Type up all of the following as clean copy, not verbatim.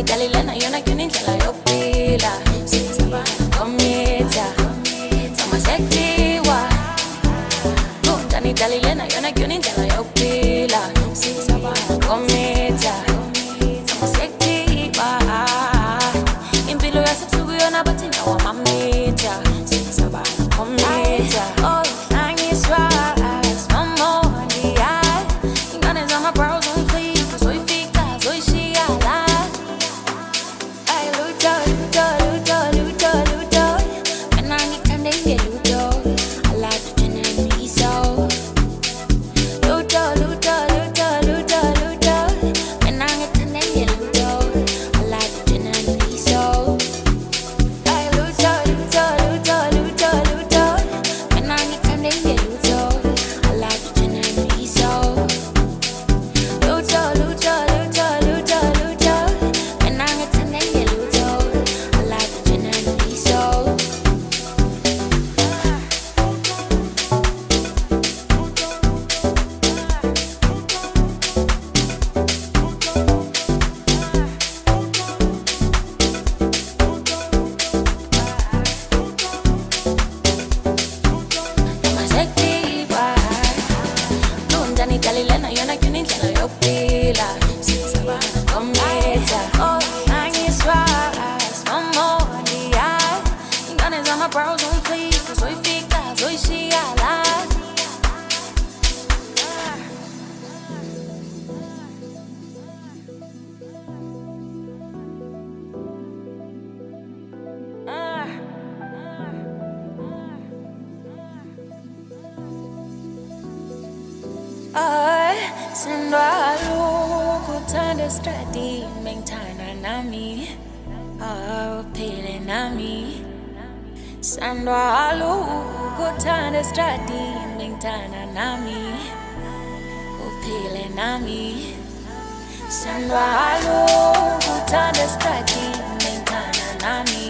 Unjani dali lena indlela yok'phila Seng'saba nok'commit'a Sama sek'thiwa Unjani dali lena indlela yok'phila Seng'saba nok'commit'a Sama sek'thiwa Impilo yas'ebsuku yona bathi inawo amamitha Seng'saba nok'commit'a Oh hlanyiswa smomondiya Ingane zama bros on fleek uzoy'lica soy'shiya Ay Lutho Mina ngik'thande Lutho I like to and me so Lutho Mina ngik'thande Lutho I like to and me so Ay Lutho Mina ngik'thande Lutho I like to and me so Lutho Mina ngik'thande Lutho I like to and me so Sama sek'thiwa Unjani dali lena indlela yok'phila Seng'saba nok'commit'a Oh hlanyiswa smomondiya Ingane zama bros on fleek uzoy'lica soy'shiya Sindwalukuthanda stradi mengithanda nami uphile nami Sindwalukuthanda stradi mengithanda nami uphile nami Sindwalukuthanda stradi mengithanda nami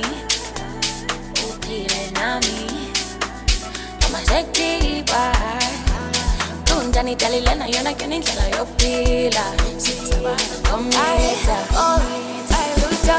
uphile nami Sama sek'thiwa Unjani dali lena indlela yok'phila Seng'saba nok'commit'a Oh ay Lutho